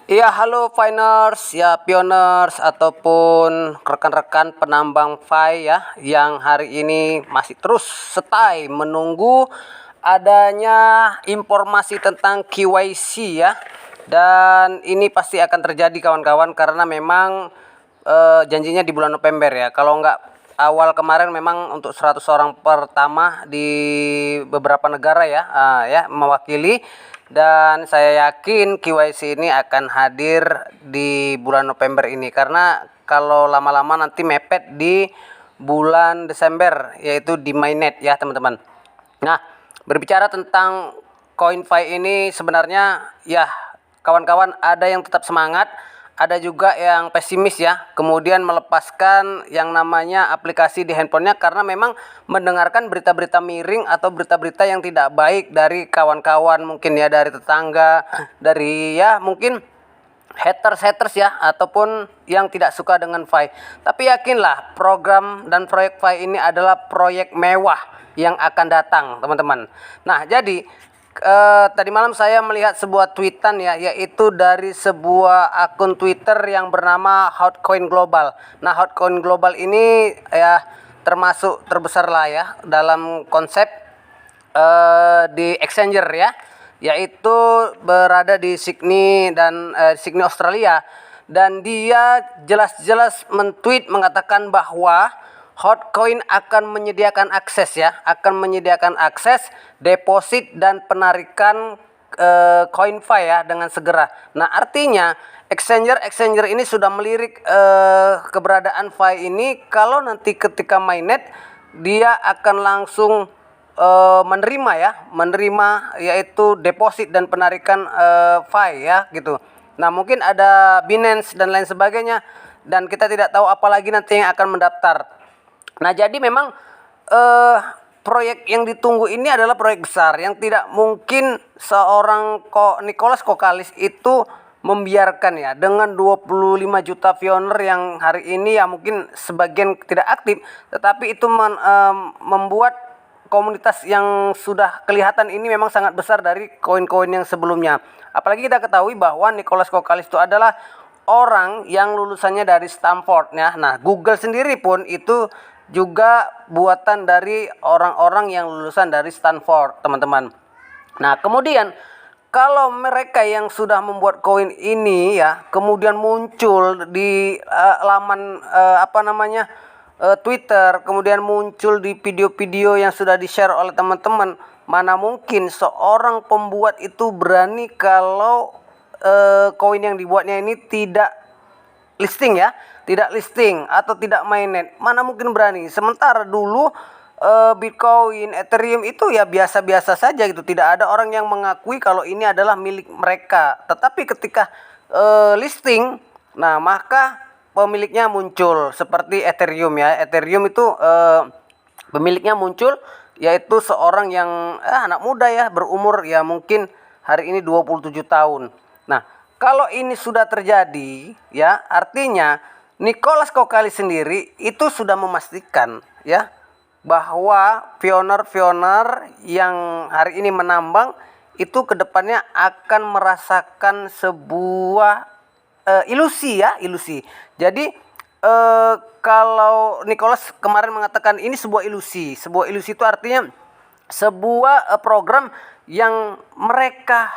Iya, halo Finers, ya Pioners ataupun rekan-rekan penambang Fi ya yang hari ini masih terus stay menunggu adanya informasi tentang KYC ya. Dan ini pasti akan terjadi kawan-kawan karena memang janjinya di bulan November ya. Kalau nggak awal kemarin memang untuk 100 orang pertama di beberapa negara ya, ya mewakili, dan saya yakin KYC ini akan hadir di bulan November ini karena kalau lama-lama nanti mepet di bulan Desember yaitu di mainnet ya teman-teman. Nah, berbicara tentang CoinFi ini sebenarnya ya kawan-kawan ada yang tetap semangat, ada juga yang pesimis ya, kemudian melepaskan yang namanya aplikasi di handphonenya karena memang mendengarkan berita-berita miring atau berita-berita yang tidak baik dari kawan-kawan mungkin ya, dari tetangga, dari ya mungkin haters ya, ataupun yang tidak suka dengan Fi. Tapi yakinlah program dan proyek Fi ini adalah proyek mewah yang akan datang teman-teman. Nah jadi tadi malam saya melihat sebuah tweetan ya, yaitu dari sebuah akun Twitter yang bernama Hotcoin Global. Nah Hotcoin Global ini ya termasuk terbesar lah ya dalam konsep di exchanger ya, yaitu berada di Sydney dan Sydney Australia, dan dia jelas-jelas mentweet mengatakan bahwa Hotcoin akan menyediakan akses ya, akan menyediakan akses deposit dan penarikan CoinFi ya dengan segera. Nah artinya exchanger ini sudah melirik keberadaan Fi ini, kalau nanti ketika mainnet dia akan langsung menerima yaitu deposit dan penarikan Fi ya gitu. Nah mungkin ada Binance dan lain sebagainya, dan kita tidak tahu apalagi nanti yang akan mendaftar. Nah jadi memang proyek yang ditunggu ini adalah proyek besar yang tidak mungkin seorang Nicholas Kokalis itu membiarkan ya, dengan 25 juta viewer yang hari ini ya mungkin sebagian tidak aktif, tetapi itu membuat komunitas yang sudah kelihatan ini memang sangat besar dari koin-koin yang sebelumnya. Apalagi kita ketahui bahwa Nicholas Kokalis itu adalah orang yang lulusannya dari Stanford ya. Nah Google sendiri pun itu juga buatan dari orang-orang yang lulusan dari Stanford teman-teman. Nah kemudian kalau mereka yang sudah membuat koin ini ya kemudian muncul di laman Twitter, kemudian muncul di video-video yang sudah di-share oleh teman-teman, mana mungkin seorang pembuat itu berani kalau koin yang dibuatnya ini tidak listing ya, tidak listing atau tidak mainnet, mana mungkin berani. Sementara dulu Bitcoin, Ethereum itu ya biasa-biasa saja gitu, tidak ada orang yang mengakui kalau ini adalah milik mereka. Tetapi ketika listing, nah maka pemiliknya muncul seperti Ethereum ya. Ethereum itu pemiliknya muncul yaitu seorang yang anak muda ya, berumur ya mungkin hari ini 27 tahun. Nah kalau ini sudah terjadi ya artinya Nicholas Kokalis sendiri itu sudah memastikan ya bahwa pioner-pioner yang hari ini menambang itu kedepannya akan merasakan sebuah ilusi ya, ilusi. Jadi kalau Nicholas kemarin mengatakan ini sebuah ilusi itu artinya sebuah program yang mereka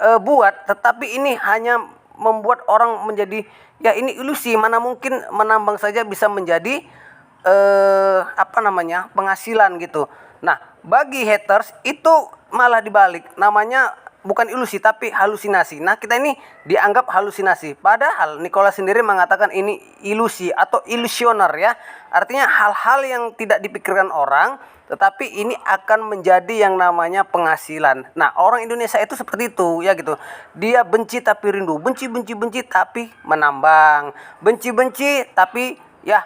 buat, tetapi ini hanya membuat orang menjadi ya ini ilusi, mana mungkin menambang saja bisa menjadi penghasilan gitu. Nah bagi haters itu malah dibalik, namanya bukan ilusi tapi halusinasi. Nah kita ini dianggap halusinasi, padahal Nicholas sendiri mengatakan ini ilusi atau ilusioner ya, artinya hal-hal yang tidak dipikirkan orang tetapi ini akan menjadi yang namanya penghasilan. Nah orang Indonesia itu seperti itu ya gitu, dia benci tapi rindu, benci tapi menambang, benci tapi ya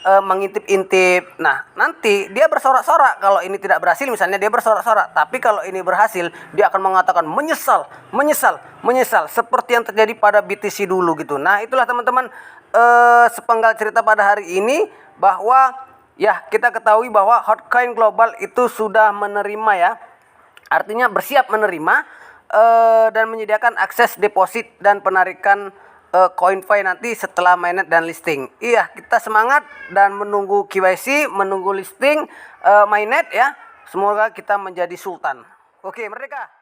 mengintip-intip. Nah nanti dia bersorak-sorak kalau ini tidak berhasil, misalnya dia bersorak-sorak, tapi kalau ini berhasil dia akan mengatakan menyesal seperti yang terjadi pada BTC dulu gitu. Nah itulah teman-teman sepenggal cerita pada hari ini, bahwa ya kita ketahui bahwa Hotcoin Global itu sudah menerima ya, artinya bersiap menerima dan menyediakan akses deposit dan penarikan CoinFi nanti setelah mainnet dan listing. Iya, kita semangat dan menunggu KYC, menunggu listing mainnet ya. Semoga kita menjadi sultan. Oke, merdeka.